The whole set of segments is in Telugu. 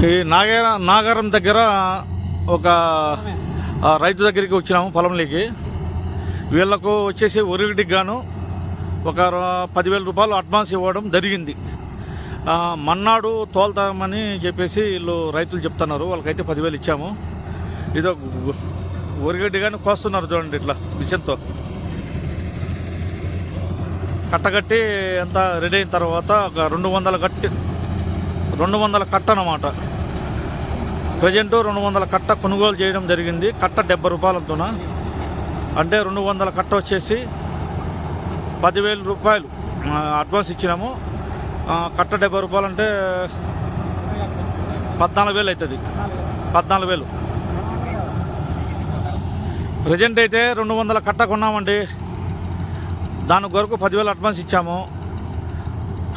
ఈ నాగారం దగ్గర ఒక రైతు దగ్గరికి వచ్చినాము పొలంలోకి. వీళ్ళకు వచ్చేసి ఒరిగటికి గాను ఒక 10,000 రూపాయలు అడ్వాన్స్ ఇవ్వడం జరిగింది. మన్నాడు తోలుతామని చెప్పేసి వీళ్ళు రైతులు చెప్తున్నారు. వాళ్ళకైతే 10,000 ఇచ్చాము. ఇదో ఒరిగడ్డి కానీ కోస్తున్నారు చూడండి, ఇట్లా మిషన్తో కట్టగట్టి అంతా రెడీ అయిన తర్వాత ఒక 200 కట్ట అన్నమాట. ప్రజెంటు 200 కట్ట కొనుగోలు చేయడం జరిగింది. కట్ట 70 రూపాయలతోన, అంటే 200 కట్ట వచ్చేసి 10,000 రూపాయలు అడ్వాన్స్ ఇచ్చినాము. కట్ట 70 రూపాయలు అంటే 14,000 అవుతుంది. 14,000 ప్రజెంట్ అయితే 200 కట్ట కొన్నామండి. దాని కొరకు 10,000 అడ్వాన్స్ ఇచ్చాము.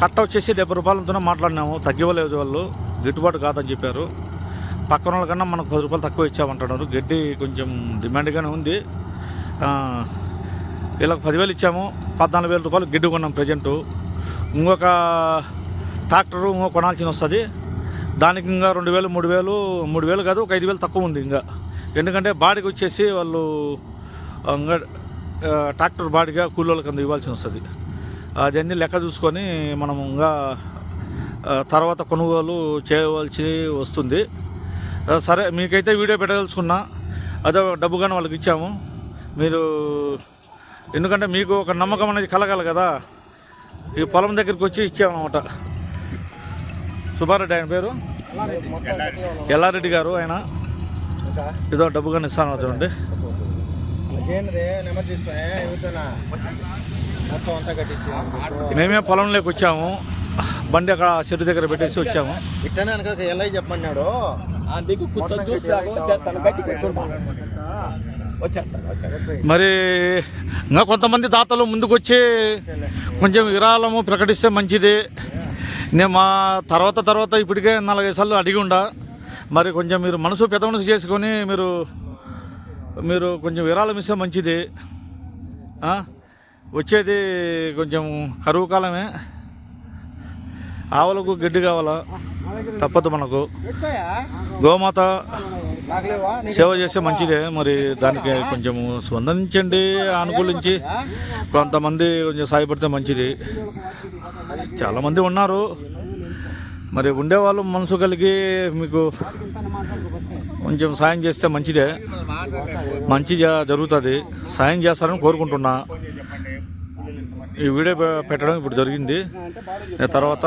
కట్ట వచ్చేసి 70 రూపాయలతోనే మాట్లాడినాము. తగ్గివ్వలేదు, వాళ్ళు గిట్టుబాటు కాదని చెప్పారు. పక్కన వాళ్ళకన్నా మనకు 10 రూపాయలు తక్కువ ఇచ్చామంటున్నారు. గడ్డి కొంచెం డిమాండ్గానే ఉంది. వీళ్ళకి 10,000 ఇచ్చాము. 14,000 రూపాయలు గడ్డి కొన్నాం ప్రజెంటు. ఇంకొక ట్రాక్టరు కొనాల్సి వస్తుంది. దానికి ఇంకా 2,000 3,000 కాదు, ఒక 5,000 తక్కువ ఉంది ఇంకా. ఎందుకంటే బాడీకి వచ్చేసి వాళ్ళు ఇంకా ట్రాక్టర్ బాడీగా కూలీలకు అంత ఇవ్వాల్సి వస్తుంది. అదన్నీ లెక్క చూసుకొని మనం ఇంకా తర్వాత కొనుగోలు చేయవలసి వస్తుంది. సరే, మీకైతే వీడియో పెట్టదలుచుకున్నా. అదే డబ్బు కానీ వాళ్ళకి ఇచ్చాము. మీరు ఎందుకంటే మీకు ఒక నమ్మకం అనేది కలగాలి కదా. ఈ పొలం దగ్గరికి వచ్చి ఇచ్చామన్నమాట. సుబ్బారెడ్డి ఆయన పేరు, ఎల్లారెడ్డి గారు. ఆయన ఏదో డబ్బు కానీ ఇస్తాను చూడండి. మేమే పొలంలోకి వచ్చాము. బండి అక్కడ చెట్టు దగ్గర పెట్టేసి వచ్చాము. చెప్పమన్నాడు. మరి ఇంకా కొంతమంది దాతలు ముందుకు వచ్చి కొంచెం విరాళము ప్రకటిస్తే మంచిది. నేను మా తర్వాత ఇప్పటికే 4-5 సార్లు అడిగి ఉండా. మరి కొంచెం మీరు పెద్ద మనసు చేసుకొని మీరు కొంచెం విరాళం ఇస్తే మంచిది. వచ్చేది కొంచెం కరువు కాలమే. ఆవులకు గడ్డి కావాలా, తప్పదు మనకు. గోమాత సేవ చేస్తే మంచిదే. మరి దానికి కొంచెం స్పందించండి, అనుకూలించి కొంతమంది కొంచెం సాయపడితే మంచిది. చాలామంది ఉన్నారు. మరి ఉండేవాళ్ళు మనసు కలిగి మీకు కొంచెం సాయం చేస్తే మంచిదే, మంచి జరుగుతుంది. సాయం చేస్తారని కోరుకుంటున్నా. ఈ వీడియో పెట్టడం ఇప్పుడు జరిగింది. తర్వాత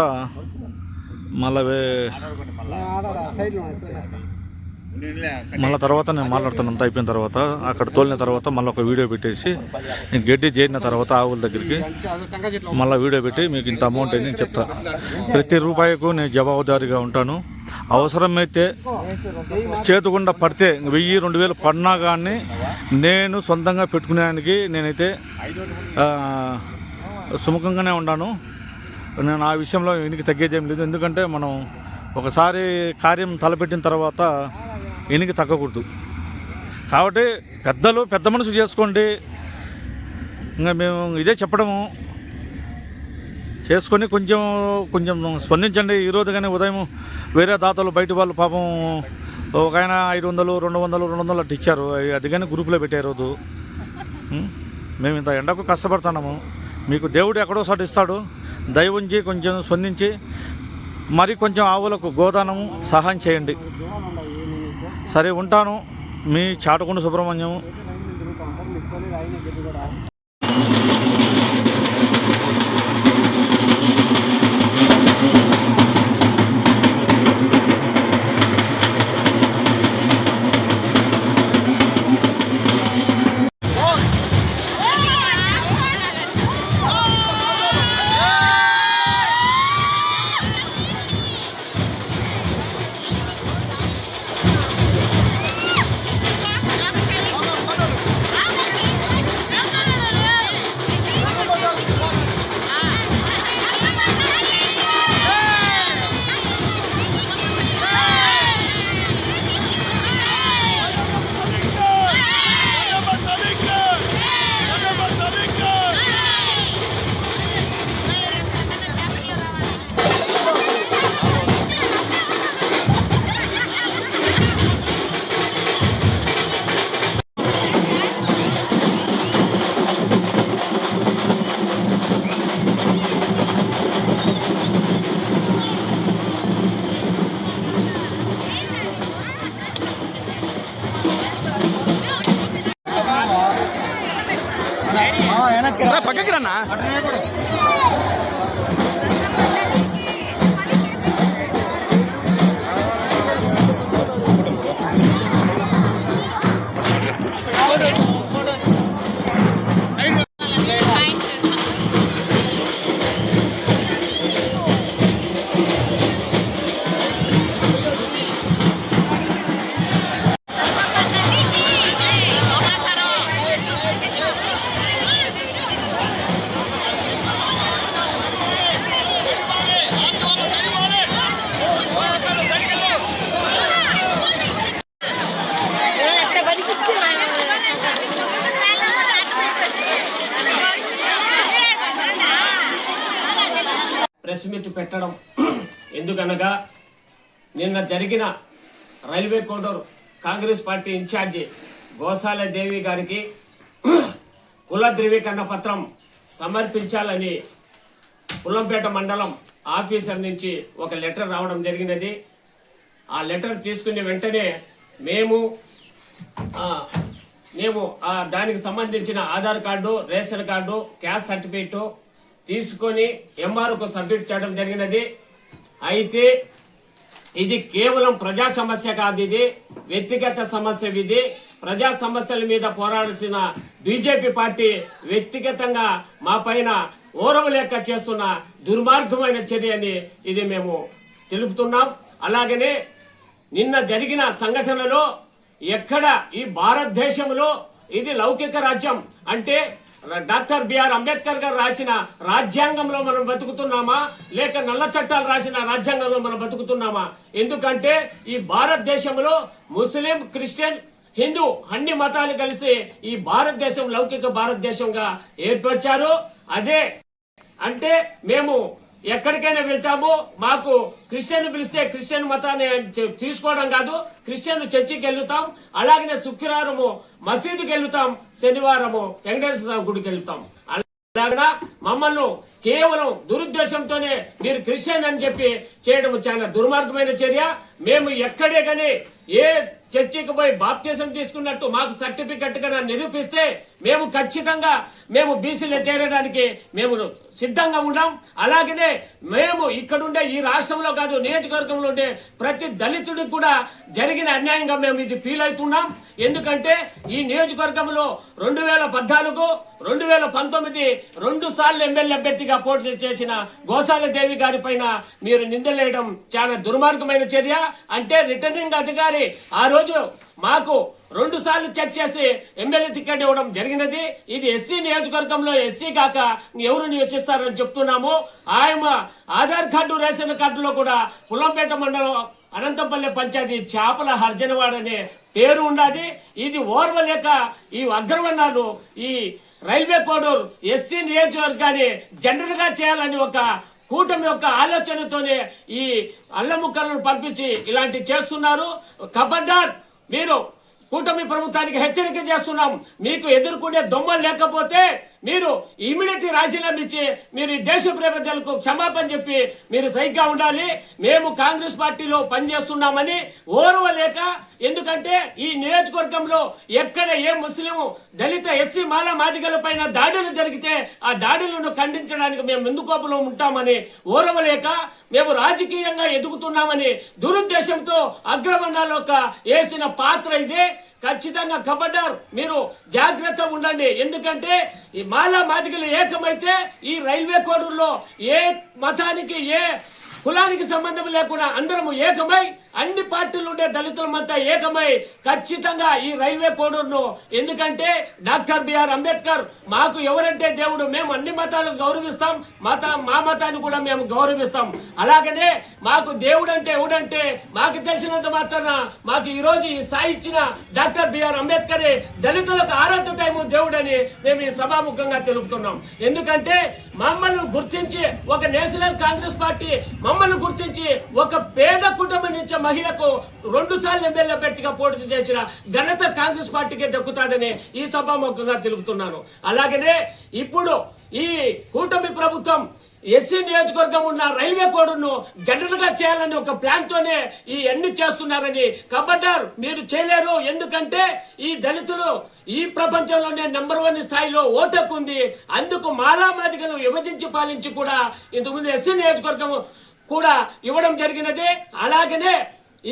తర్వాత నేను మాట్లాడుతాను. అంతా అయిపోయిన తర్వాత అక్కడ తోలిన తర్వాత మళ్ళీ ఒక వీడియో పెట్టేసి గడ్డి చేరిన తర్వాత ఆవుల దగ్గరికి మళ్ళీ వీడియో పెట్టి మీకు ఇంత అమౌంట్ అని నేను చెప్తాను. ప్రతి రూపాయికు నేను జవాబుదారీగా ఉంటాను. అవసరమైతే చేతుకుండా పడితే 1,000-2,000 పడినా కానీ నేను సొంతంగా పెట్టుకునేదానికి నేనైతే సుముఖంగానే ఉన్నాను. నేను ఆ విషయంలో ఈయనకి తగ్గేదేం లేదు. ఎందుకంటే మనం ఒకసారి కార్యం తలపెట్టిన తర్వాత ఈయనకి తగ్గకూడదు. కాబట్టి పెద్ద మనసు చేసుకోండి. ఇంకా మేము ఇదే చెప్పడము చేసుకొని కొంచెం స్పందించండి. ఈరోజు కానీ ఉదయం వేరే దాతలు బయట వాళ్ళు పాపం ఒక ఆయన 500, 200 అట్టు ఇచ్చారు. అది కానీ గ్రూపులో పెట్టారు. రోజు మేము ఇంత ఎండకు కష్టపడుతున్నాము. మీకు దేవుడు ఎక్కడోసారి ఇస్తాడు. దయ ఉంచి కొంచెం స్పందించి మరి కొంచెం ఆవులకు గోదానము సహాయం చేయండి. సరే, ఉంటాను. మీ చాటకొండ సుబ్రహ్మణ్యం. పక్కకి రన్నా. ప్రెస్ మీట్ పెట్టడం ఎందుకనగా నిన్న జరిగిన railway Koduru Congress party in charge Gosala Devi గారికి కుల ధృవీకరణ పత్రం సమర్పించాలని పుల్లంపేట మండలం ఆఫీసర్ నుంచి ఒక లెటర్ రావడం జరిగినది. ఆ లెటర్ తీసుకుని వెంటనే మేము దానికి సంబంధించిన Aadhaar card, ration card, caste certificate తీసుకొని ఎంఆర్ఓకు సబ్మిట్ చేయడం జరిగినది. అయితే ఇది కేవలం ప్రజా సమస్య కాదు, ఇది వ్యక్తిగత సమస్య. ఇది ప్రజా సమస్యల మీద పోరాడాల్సిన బీజేపీ పార్టీ వ్యక్తిగతంగా మా పైన ఓరవలేక చేస్తున్న దుర్మార్గమైన చర్యని ఇది మేము తెలుపుతున్నాం. అలాగనే నిన్న జరిగిన సంఘటనలో ఎక్కడ ఈ భారతదేశంలో ఇది లౌకిక రాజ్యం అంటే డాక్టర్ బిఆర్ అంబేద్కర్ గారు రాసిన రాజ్యాంగంలో మనం బతుకుతున్నామా, లేక నల్ల చట్టాలు రాసిన రాజ్యాంగంలో మనం బతుకుతున్నామా? ఎందుకంటే ఈ భారతదేశంలో ముస్లిం, క్రిస్టియన్, హిందూ అన్ని మతాలు కలిసి ఈ భారతదేశం లౌకిక భారతదేశంగా ఏర్పరిచారు. అదే అంటే మేము ఎక్కడికైనా వెళ్తాము, మాకు క్రిస్టియన్ పిలిస్తే క్రిస్టియన్ మతాన్ని తీసుకోవడం కాదు, క్రిస్టియన్ చర్చికి వెళ్తాం, అలాగనే శుక్రవారము మసీదుకి వెళ్తాం, శనివారము వెంకటేశ్వర స్వామి గుడికి వెళ్తాం. అలాగనా మమ్మల్ని కేవలం దురుద్దేశంతోనే మీరు క్రిస్టియన్ అని చెప్పి చేయడం చాలా దుర్మార్గమైన చర్య. మేము ఎక్కడే కానీ ఏ చర్చికి పోయి బాప్తిజం తీసుకున్నట్టు మాకు సర్టిఫికెట్ కన్నా నిరూపిస్తే మేము ఖచ్చితంగా మేము బీసీలో చేరడానికి మేము సిద్ధంగా ఉన్నాం. అలాగనే మేము ఇక్కడుండే ఈ రాష్ట్రంలో కాదు, నియోజకవర్గంలో ఉండే ప్రతి దళితుడికి కూడా జరిగిన అన్యాయంగా మేము ఇది ఫీల్ అవుతున్నాం. ఎందుకంటే ఈ నియోజకవర్గంలో 2014, 2019 2 సార్లు ఎమ్మెల్యే అభ్యర్థిగా పోటీ చేసిన గోసాల దేవి గారి పైన మీరు నిందలేయడం చాలా దుర్మార్గమైన చర్య. అంటే రిటర్నింగ్ అధికారి ఆ రోజు మాకు 2 సార్లు చెక్ చేసి ఎమ్మెల్యే టికెట్ ఇవ్వడం జరిగినది. ఇది ఎస్సీ నియోజకవర్గంలో ఎస్సీ కాక ఎవరు నియోచిస్తారని చెప్తున్నాము. ఆయన ఆధార్ కార్డు, రేషన్ కార్డులో కూడా పుల్లంపేట మండలం అనంతపల్లి పంచాయతీ చేపల హర్జనవాడ అనే పేరు ఉన్నది. ఇది ఓర్వలేక ఈ అగ్రవర్ణాలు ఈ రైల్వే కోడూరు ఎస్సీ నియోజకవర్గాన్ని జనరల్ గా చేయాలని ఒక కూటమి యొక్క ఆలోచనతోనే ఈ అల్లముక్కలను పంపించి ఇలాంటి చేస్తున్నారు. ఖబర్దార్, మీరు కూటమి ప్రభుత్వానికి హెచ్చరిక చేస్తున్నాం. మీకు ఎదుర్కొనే దొమ్మలు లేకపోతే మీరు ఇమీడియట్ రాజీనామా ఇచ్చి మీరు దేశ ప్రజలకు క్షమాపణ చెప్పి మీరు సైగ్గా ఉండాలి. మేము కాంగ్రెస్ పార్టీలో పనిచేస్తున్నామని ఓర్వలేక, ఎందుకంటే ఈ నియోజకవర్గంలో ఎక్కడ ఏ ముస్లిం, దళిత, ఎస్సీ, మాల మాదిగల పైన దాడులు జరిగితే ఆ దాడులను ఖండించడానికి మేము ముందుకోపంలో ఉంటామని ఓర్వలేక మేము రాజకీయంగా ఎదుగుతున్నామని దురుద్దేశంతో అగ్రవర్ణాలు వేసిన పాత్ర ఇదే. ఖచ్చితంగా ఖబర్దార్, మీరు జాగ్రత్త ఉండండి. ఎందుకంటే ఈ మాలా మాదిగలు ఏకమైతే ఈ రైల్వే కోడూరులో ఏ మతానికి ఏ కులానికి సంబంధం లేకుండా అందరము ఏకమై అన్ని పార్టీలు ఉండే దళితులమంతా ఏకమై ఖచ్చితంగా ఈ రైల్వే కోడూరును, ఎందుకంటే డాక్టర్ బిఆర్ అంబేద్కర్ మాకు ఎవరంటే దేవుడు, మేము అన్ని మతాలను గౌరవిస్తాం, మా మతాన్ని కూడా మేము గౌరవిస్తాం. అలాగనే మాకు దేవుడు అంటే ఎవడంటే మాకు తెలిసినంత మాత్రాన మాకు ఈ రోజు ఈ స్థాయి ఇచ్చిన డాక్టర్ బిఆర్ అంబేద్కర్ దళితులకు ఆరాధ్య దైవం దేవుడని మేము ఈ సభాముఖంగా తెలుపుతున్నాం. ఎందుకంటే మమ్మల్ని గుర్తించి ఒక నేషనల్ కాంగ్రెస్ పార్టీ మమ్మల్ని గుర్తించి ఒక పేద కుటుంబం నుంచి మహిళకు 2 సార్లు ఎమ్మెల్యే అభ్యర్థిగా పోటీ చేసిన ఘనత కాంగ్రెస్ పార్టీకే దక్కుతాదని ఈ సభాముఖంగా తెలుపుతున్నాను. అలాగనే ఇప్పుడు ఈ కూటమి ప్రభుత్వం ఎస్సీ నియోజకవర్గం ఉన్న రైల్వే కోడ్ను జనరల్ గా చేయాలని ఒక ప్లాన్ తోనే ఈ అన్ని చేస్తున్నారని కబడ్డారు. మీరు చేయలేరు, ఎందుకంటే ఈ దళితులు ఈ ప్రపంచంలోనే నెంబర్ 1 స్థాయిలో ఓటకు ఉంది. అందుకు మాలామాదిగలు విభజించి పాలించి కూడా ఇంతకుముందు ఎస్సీ నియోజకవర్గం కూడా ఇవ్వడం జరిగినది. అలాగనే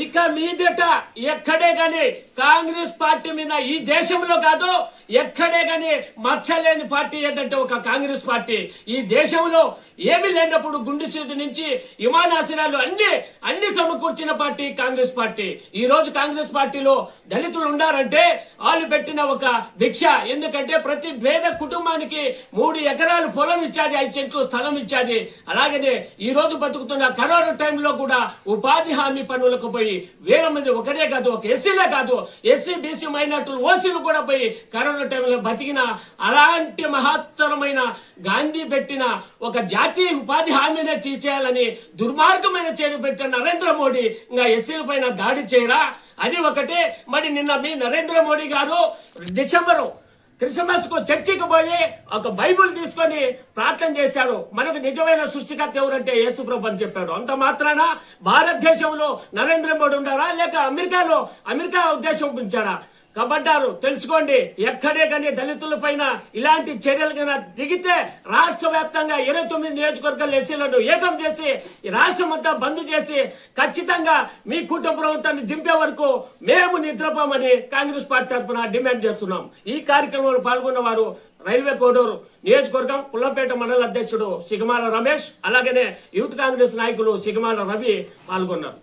ఇక మీదట ఎక్కడే గాని కాంగ్రెస్ పార్టీ మీద ఈ దేశంలో కాదు ఎక్కడే గాని మచ్చలేని పార్టీ ఏదంటే ఒక కాంగ్రెస్ పార్టీ. ఈ దేశంలో ఏమీ లేనప్పుడు గుండు సూది నుంచి విమానాశ్రయాలు అన్ని సమకూర్చిన పార్టీ కాంగ్రెస్ పార్టీ. ఈ రోజు కాంగ్రెస్ పార్టీలో దళితులు ఉన్నారంటే వాళ్ళు పెట్టిన ఒక భిక్ష. ఎందుకంటే ప్రతి పేద కుటుంబానికి 3 ఎకరాలు పొలం ఇచ్చాది, 5 సెంట్లు స్థలం ఇచ్చాది. అలాగనే ఈ రోజు బతుకుతున్న కరోనా టైంలో కూడా ఉపాధి హామీ పనులకు పోయి వేల మంది, ఒకరే కాదు ఒక ఎస్సీలే కాదు ఎస్సీ బీసీ మైనార్టీలు ఓసీలు కూడా పోయి కరోనా టైంలో బతికిన అలాంటి మహత్తరమైన గాంధీ పెట్టిన ఒక జాతీయ ఉపాధి హామీనే తీసేయాలని దుర్మార్గమైన చర్య పెట్టిన నరేంద్ర మోడీ ఇంకా ఎస్సీల పైన దాడి చేయరా? అది ఒకటే. మరి నిన్న మీ నరేంద్ర మోడీ గారు డిసెంబరు క్రిస్మస్ కు చర్చికి పోయి ఒక బైబుల్ తీసుకొని ప్రార్థన చేశారు. మనకు నిజమైన సృష్టికర్త ఎవరంటే యేసు ప్రభు అని చెప్పాడు. అంత మాత్రాన భారతదేశంలో నరేంద్ర మోడీ ఉండారా లేక అమెరికా ఉద్దేశం ఉంచారా? కబడ్డారు, తెలుసుకోండి. ఎక్కడే కానీ దళితుల పైన ఇలాంటి చర్యలు కన్నా దిగితే రాష్ట్ర వ్యాప్తంగా 29 నియోజకవర్గాల ఎస్సీలను ఏకం చేసి ఈ రాష్ట్రం అంతా బంద్ చేసి ఖచ్చితంగా మీ కుటుంబ ప్రభుత్వాన్ని దింపే వరకు మేము నిద్రపోమని కాంగ్రెస్ పార్టీ తరఫున డిమాండ్ చేస్తున్నాం. ఈ కార్యక్రమంలో పాల్గొన్న వారు రైల్వే కోడూరు నియోజకవర్గం పుల్లపేట మండల అధ్యక్షుడు సిగమాల రమేష్, అలాగనే యూత్ కాంగ్రెస్ నాయకులు సిగమాల రవి పాల్గొన్నారు.